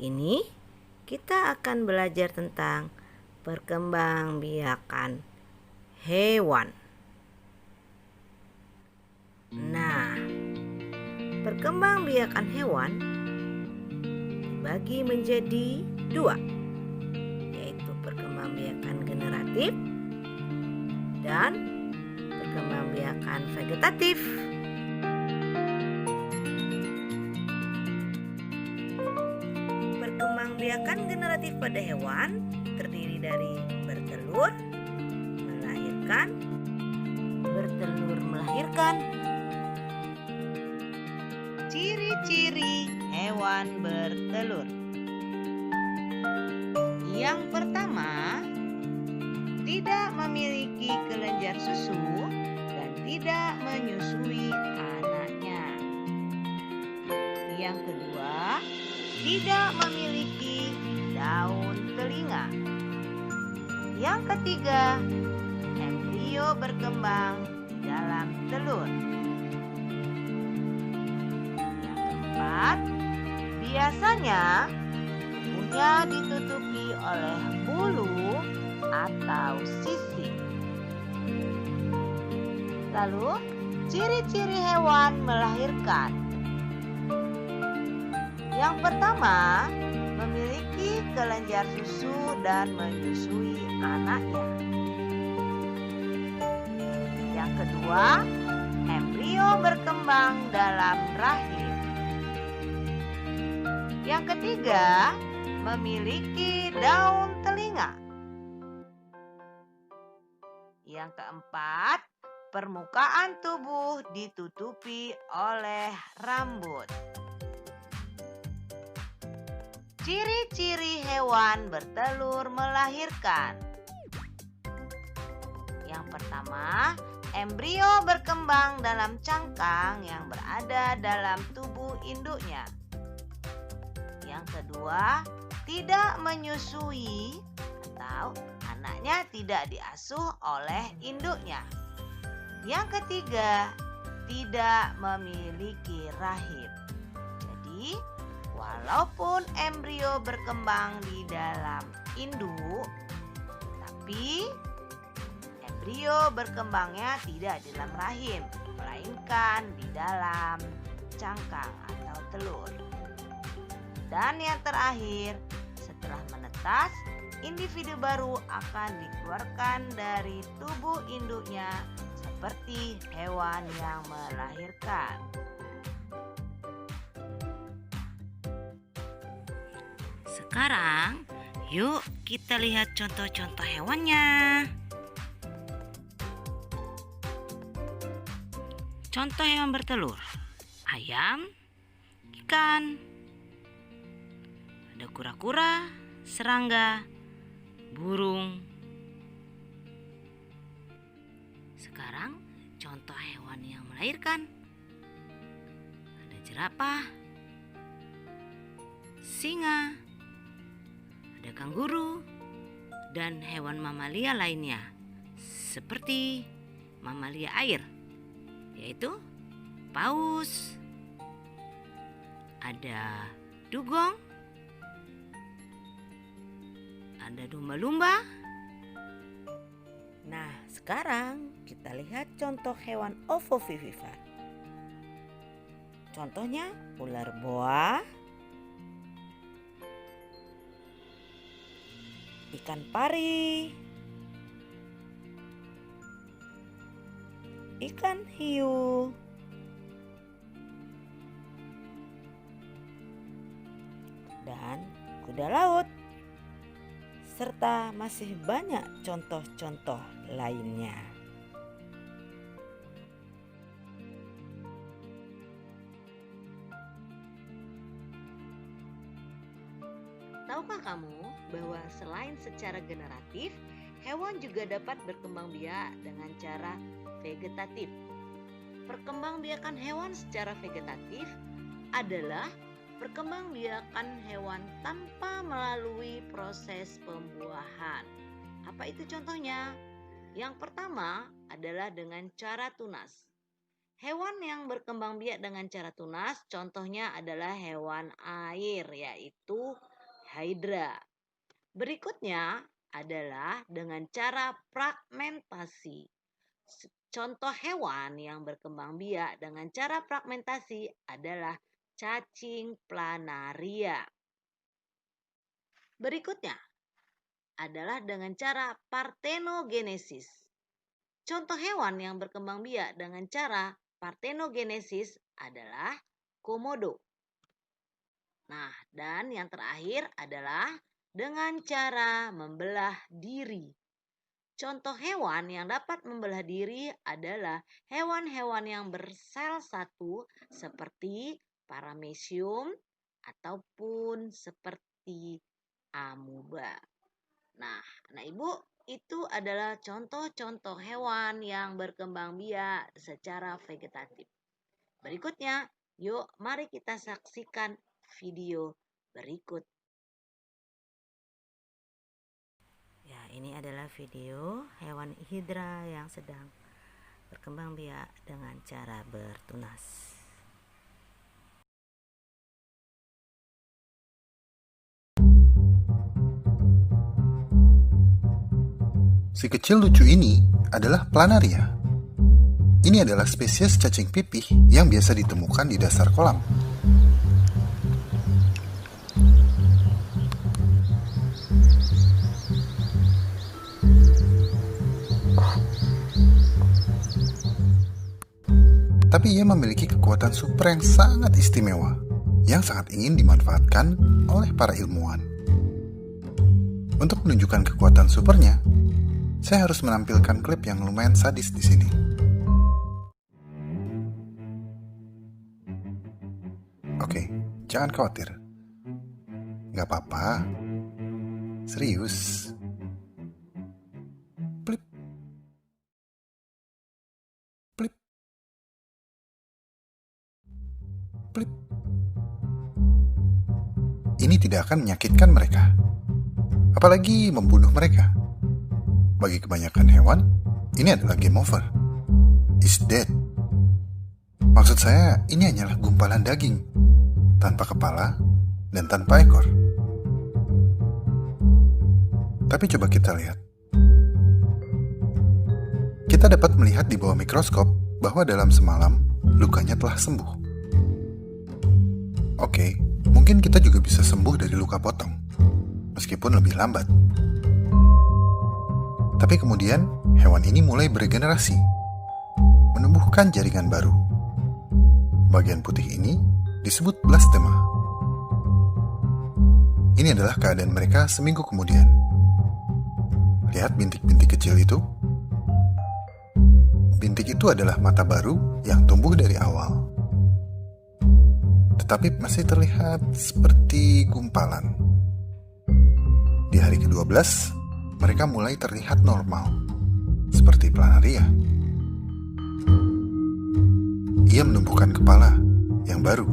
Kali ini kita akan belajar tentang perkembangbiakan hewan. Nah, perkembangbiakan hewan dibagi menjadi dua, yaitu perkembangbiakan generatif dan perkembangbiakan vegetatif. Perkembangbiakan generatif pada hewan terdiri dari bertelur, melahirkan. Ciri-ciri hewan bertelur. Yang pertama, tidak memiliki kelenjar susu dan tidak menyusui anaknya. Yang kedua, tidak memiliki daun telinga. Yang ketiga, embrio berkembang di dalam telur. Yang keempat, biasanya tubuhnya ditutupi oleh bulu atau sisik. Lalu, ciri-ciri hewan melahirkan. Yang pertama, memiliki kelenjar susu dan menyusui anaknya. Yang kedua, embrio berkembang dalam rahim. Yang ketiga, memiliki daun telinga. Yang keempat, permukaan tubuh ditutupi oleh rambut. Ciri-ciri hewan bertelur melahirkan. Yang pertama, embrio berkembang dalam cangkang yang berada dalam tubuh induknya. Yang kedua, tidak menyusui atau anaknya tidak diasuh oleh induknya. Yang ketiga, tidak memiliki rahim. Jadi, walaupun embrio berkembang di dalam induk, tapi embrio berkembangnya tidak di dalam rahim, melainkan di dalam cangkang atau telur. Dan yang terakhir, setelah menetas, individu baru akan dikeluarkan dari tubuh induknya seperti hewan yang melahirkan. Sekarang, yuk kita lihat contoh-contoh hewannya. Contoh hewan bertelur: ayam, ikan, ada kura-kura, serangga, burung. Sekarang, contoh hewan yang melahirkan: ada jerapah, singa, ada kanguru, dan hewan mamalia lainnya seperti mamalia air, yaitu paus, ada dugong, ada lumba-lumba. Nah, sekarang kita lihat contoh hewan ovovivipar. Contohnya ular boa, ikan pari, ikan hiu, dan kuda laut, serta masih banyak contoh-contoh lainnya. Tahukah kamu bahwa selain secara generatif, hewan juga dapat berkembang biak dengan cara vegetatif? Perkembangbiakan hewan secara vegetatif adalah perkembangbiakan hewan tanpa melalui proses pembuahan. Apa itu contohnya? Yang pertama adalah dengan cara tunas. Hewan yang berkembang biak dengan cara tunas contohnya adalah hewan air, yaitu Hydra. Berikutnya adalah dengan cara fragmentasi. Contoh hewan yang berkembang biak dengan cara fragmentasi adalah cacing planaria. Berikutnya adalah dengan cara partenogenesis. Contoh hewan yang berkembang biak dengan cara partenogenesis adalah komodo. Nah, dan yang terakhir adalah dengan cara membelah diri. Contoh hewan yang dapat membelah diri adalah hewan-hewan yang bersel satu seperti paramecium ataupun seperti amuba. Nah, anak ibu, itu adalah contoh-contoh hewan yang berkembang biak secara vegetatif. Berikutnya, yuk mari kita saksikan video berikut. Ya, ini adalah video hewan hidra yang sedang berkembang biak dengan cara bertunas. Si kecil lucu ini adalah planaria. Ini adalah spesies cacing pipih yang biasa ditemukan di dasar kolam. Tapi ia memiliki kekuatan super yang sangat istimewa, yang sangat ingin dimanfaatkan oleh para ilmuwan. Untuk menunjukkan kekuatan supernya, saya harus menampilkan klip yang lumayan sadis di sini. Oke, jangan khawatir. Gak apa-apa. Serius. Plip. Plip. Plip. Ini tidak akan menyakitkan mereka, apalagi membunuh mereka. Bagi kebanyakan hewan, ini adalah game over. Is dead. Maksud saya, ini hanyalah gumpalan daging, tanpa kepala dan tanpa ekor. Tapi coba kita lihat. Kita dapat melihat di bawah mikroskop bahwa dalam semalam, lukanya telah sembuh. Oke, mungkin kita juga bisa sembuh dari luka potong, meskipun lebih lambat. Tapi kemudian, hewan ini mulai beregenerasi, menumbuhkan jaringan baru. Bagian putih ini disebut blastema. Ini adalah keadaan mereka seminggu kemudian. Lihat bintik-bintik kecil itu? Bintik itu adalah mata baru yang tumbuh dari awal. Tetapi masih terlihat seperti gumpalan. Di hari ke-12, mereka mulai terlihat normal, seperti planaria. Ia menumbuhkan kepala yang baru,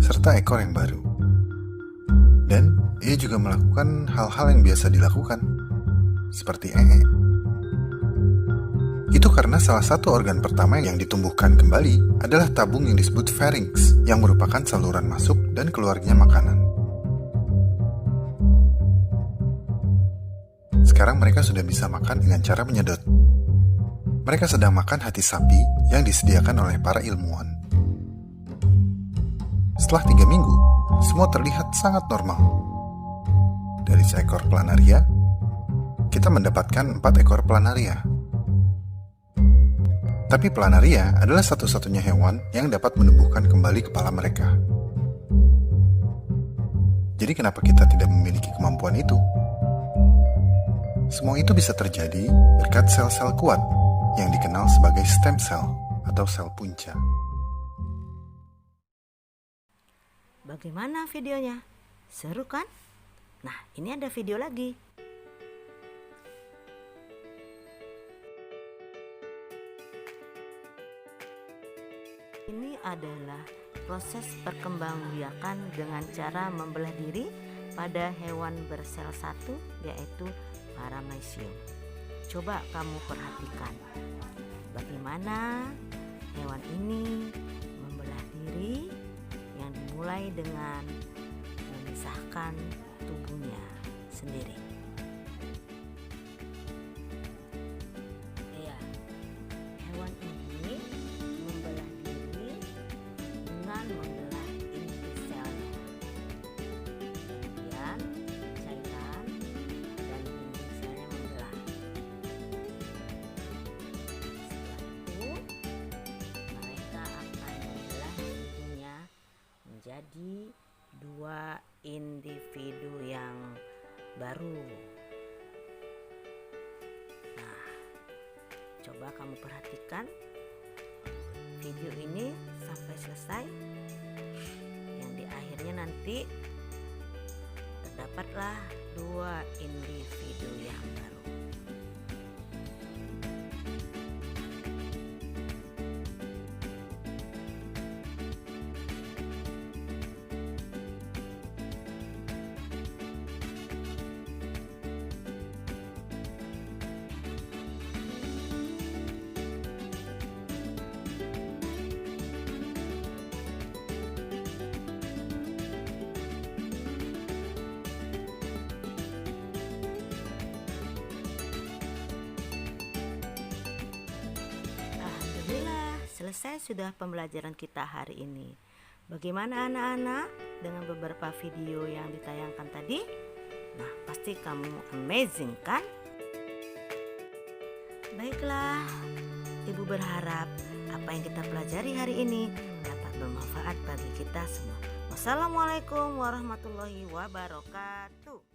serta ekor yang baru. Dan ia juga melakukan hal-hal yang biasa dilakukan, seperti Itu karena salah satu organ pertama yang ditumbuhkan kembali adalah tabung yang disebut pharynx, yang merupakan saluran masuk dan keluarnya makanan. Sekarang mereka sudah bisa makan dengan cara menyedot. Mereka sedang makan hati sapi yang disediakan oleh para ilmuwan. Setelah 3 minggu, semua terlihat sangat normal. Dari seekor planaria, kita mendapatkan 4 ekor planaria. Tapi planaria adalah satu-satunya hewan yang dapat menumbuhkan kembali kepala mereka. Jadi kenapa kita tidak memiliki kemampuan itu? Semua itu bisa terjadi berkat sel-sel kuat yang dikenal sebagai stem cell atau sel punca. Bagaimana videonya? Seru kan? Nah, ini ada video lagi. Ini adalah proses perkembangbiakan dengan cara membelah diri pada hewan bersel satu, yaitu paramecium. Coba kamu perhatikan bagaimana hewan ini membelah diri yang dimulai dengan memisahkan tubuhnya sendiri. Ya, hewan ini membelah diri dengan membelah inti selnya. Kemudian cairan dan dinding selnya membelah. Setelah itu mereka akan membelah dirinya menjadi dua individu yang baru. Nah, coba kamu perhatikan video ini sampai selesai. Yang di akhirnya nanti terdapatlah dua individu yang baru. Selesai sudah pembelajaran kita hari ini. Bagaimana anak-anak dengan beberapa video yang ditayangkan tadi? Nah, pasti kamu amazing kan? Baiklah, Ibu berharap apa yang kita pelajari hari ini dapat bermanfaat bagi kita semua. Wassalamualaikum warahmatullahi wabarakatuh.